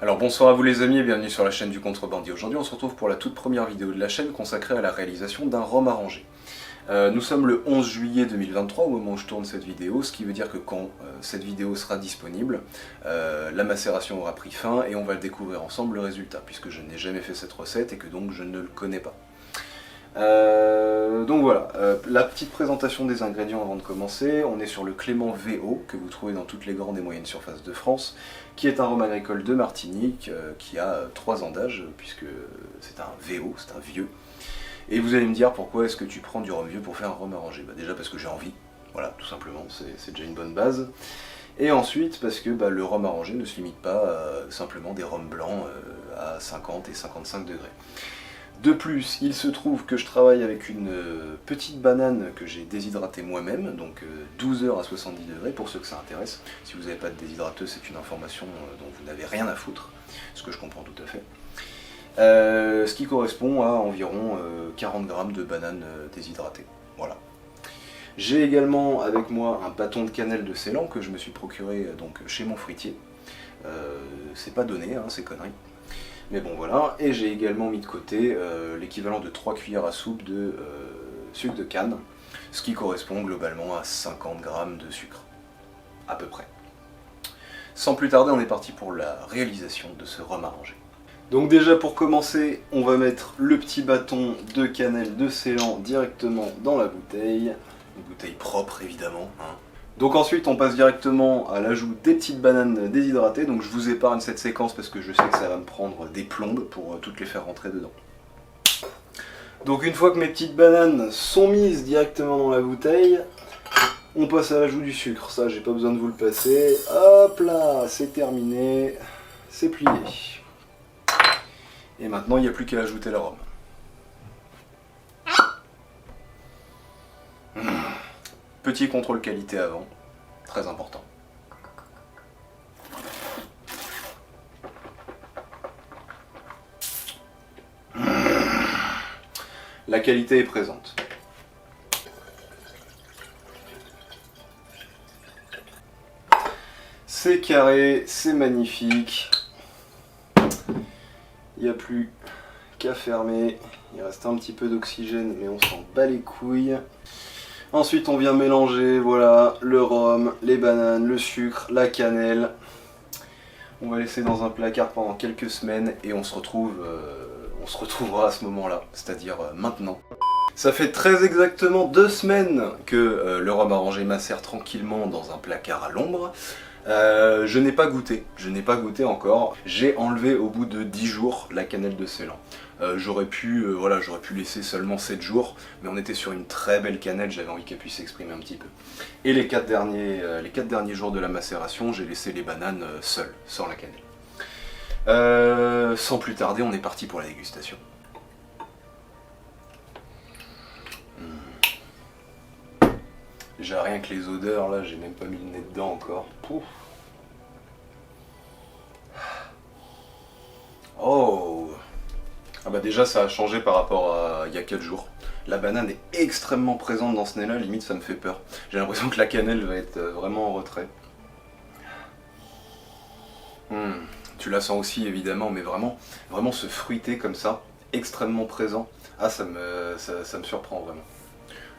Alors bonsoir à vous les amis et bienvenue sur la chaîne du Contrebandier. Aujourd'hui on se retrouve pour la toute première vidéo de la chaîne consacrée à la réalisation d'un rhum arrangé. Nous sommes le 11 juillet 2023 au moment où je tourne cette vidéo, ce qui veut dire que quand cette vidéo sera disponible, la macération aura pris fin et on va découvrir ensemble le résultat, puisque je n'ai jamais fait cette recette et que donc je ne le connais pas. Donc voilà, la petite présentation des ingrédients avant de commencer. On est sur le Clément VO, que vous trouvez dans toutes les grandes et moyennes surfaces de France, qui est un rhum agricole de Martinique, qui a 3 ans d'âge, puisque c'est un VO, c'est un vieux. Et vous allez me dire pourquoi est-ce que tu prends du rhum vieux pour faire un rhum arrangé. Bah déjà parce que j'ai envie, voilà, tout simplement, c'est déjà une bonne base. Et ensuite parce que le rhum arrangé ne se limite pas à simplement des rhums blancs à 50 et 55 degrés. De plus, il se trouve que je travaille avec une petite banane que j'ai déshydratée moi-même, donc 12 heures à 70 degrés pour ceux que ça intéresse. Si vous n'avez pas de déshydrateuse, c'est une information dont vous n'avez rien à foutre, ce que je comprends tout à fait. Ce qui correspond à environ 40 grammes de banane déshydratée. Voilà. J'ai également avec moi un bâton de cannelle de Ceylan que je me suis procuré donc chez mon fruitier. C'est pas donné, hein, ces conneries. Mais bon voilà, et j'ai également mis de côté l'équivalent de 3 cuillères à soupe de sucre de canne, ce qui correspond globalement à 50 grammes de sucre, à peu près. Sans plus tarder, on est parti pour la réalisation de ce rhum arrangé. Donc déjà pour commencer, on va mettre le petit bâton de cannelle de Ceylan directement dans la bouteille, une bouteille propre évidemment, hein. Donc ensuite on passe directement à l'ajout des petites bananes déshydratées, donc je vous épargne cette séquence parce que je sais que ça va me prendre des plombes pour toutes les faire rentrer dedans. Donc une fois que mes petites bananes sont mises directement dans la bouteille, on passe à l'ajout du sucre, ça j'ai pas besoin de vous le passer, hop là, c'est terminé, c'est plié. Et maintenant il n'y a plus qu'à ajouter le rhum. Petit contrôle qualité avant, très important. La qualité est présente. C'est carré, c'est magnifique. Il n'y a plus qu'à fermer. Il reste un petit peu d'oxygène, mais on s'en bat les couilles. Ensuite on vient mélanger, voilà, le rhum, les bananes, le sucre, la cannelle. On va laisser dans un placard pendant quelques semaines et on se retrouvera à ce moment-là, c'est-à-dire maintenant. Ça fait très exactement 2 semaines que le rhum arrangé macère tranquillement dans un placard à l'ombre. Je n'ai pas goûté encore. J'ai enlevé au bout de 10 jours la cannelle de Ceylan. J'aurais pu laisser seulement 7 jours, mais on était sur une très belle cannelle, j'avais envie qu'elle puisse s'exprimer un petit peu. Et les 4 derniers jours de la macération, j'ai laissé les bananes seules, sans la cannelle. Sans plus tarder, on est parti pour la dégustation. J'ai rien que les odeurs là, j'ai même pas mis le nez dedans encore. Pouf. Oh. Ah bah déjà ça a changé par rapport à il y a 4 jours. La banane est extrêmement présente dans ce nez là, limite ça me fait peur. J'ai l'impression que la cannelle va être vraiment en retrait. Tu la sens aussi évidemment, mais vraiment ce fruité comme ça, extrêmement présent. Ah ça me surprend vraiment.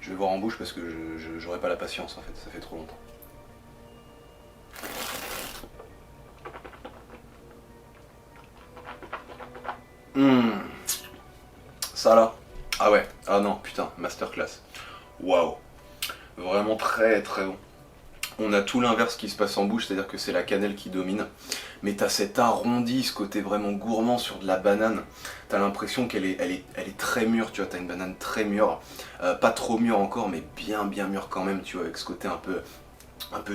Je vais voir en bouche parce que j'aurais pas la patience en fait, ça fait trop longtemps. Ça là. Ah ouais, ah non, putain, masterclass. Waouh. Vraiment très très bon. On a tout l'inverse qui se passe en bouche, c'est-à-dire que c'est la cannelle qui domine. Mais t'as cet arrondi, ce côté vraiment gourmand sur de la banane. T'as l'impression qu'elle est très mûre, tu vois, t'as une banane très mûre. Pas trop mûre encore, mais bien mûre quand même, tu vois, avec ce côté un peu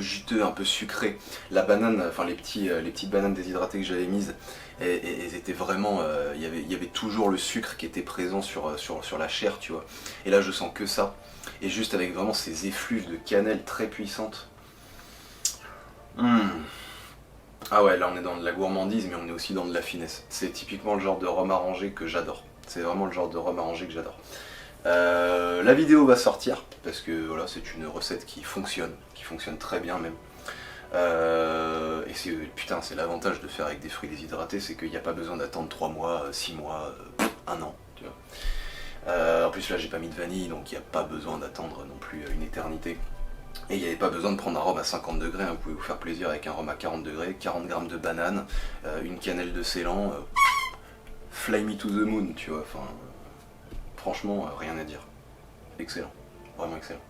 juteux, un peu sucré. La banane, enfin les petites bananes déshydratées que j'avais mises, elles étaient vraiment, il y avait toujours le sucre qui était présent sur la chair, tu vois. Et là je sens que ça. Et juste avec vraiment ces effluves de cannelle très puissantes. Ah ouais, là on est dans de la gourmandise, mais on est aussi dans de la finesse. C'est typiquement le genre de rhum arrangé que j'adore. C'est vraiment le genre de rhum arrangé que j'adore. La vidéo va sortir, parce que voilà, c'est une recette qui fonctionne très bien même. Putain, c'est l'avantage de faire avec des fruits déshydratés, c'est qu'il n'y a pas besoin d'attendre 3 mois, 6 mois, 1 an, tu vois. En plus là j'ai pas mis de vanille, donc il n'y a pas besoin d'attendre non plus une éternité. Et il n'y avait pas besoin de prendre un rhum à 50 degrés, hein. Vous pouvez vous faire plaisir avec un rhum à 40 degrés, 40 grammes de banane, une cannelle de Ceylan, fly me to the moon, tu vois, enfin, franchement, rien à dire. Excellent, vraiment excellent.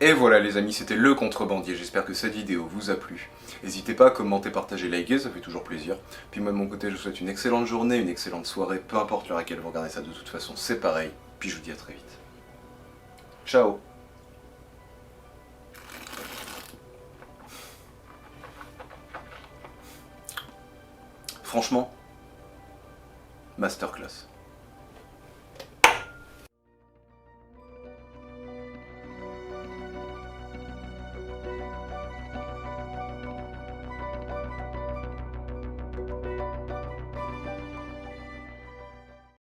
Et voilà les amis, c'était le contrebandier, j'espère que cette vidéo vous a plu. N'hésitez pas à commenter, partager, liker, ça fait toujours plaisir. Puis moi de mon côté je vous souhaite une excellente journée, une excellente soirée, peu importe l'heure à laquelle vous regardez ça, de toute façon c'est pareil. Puis je vous dis à très vite. Ciao. Franchement, masterclass.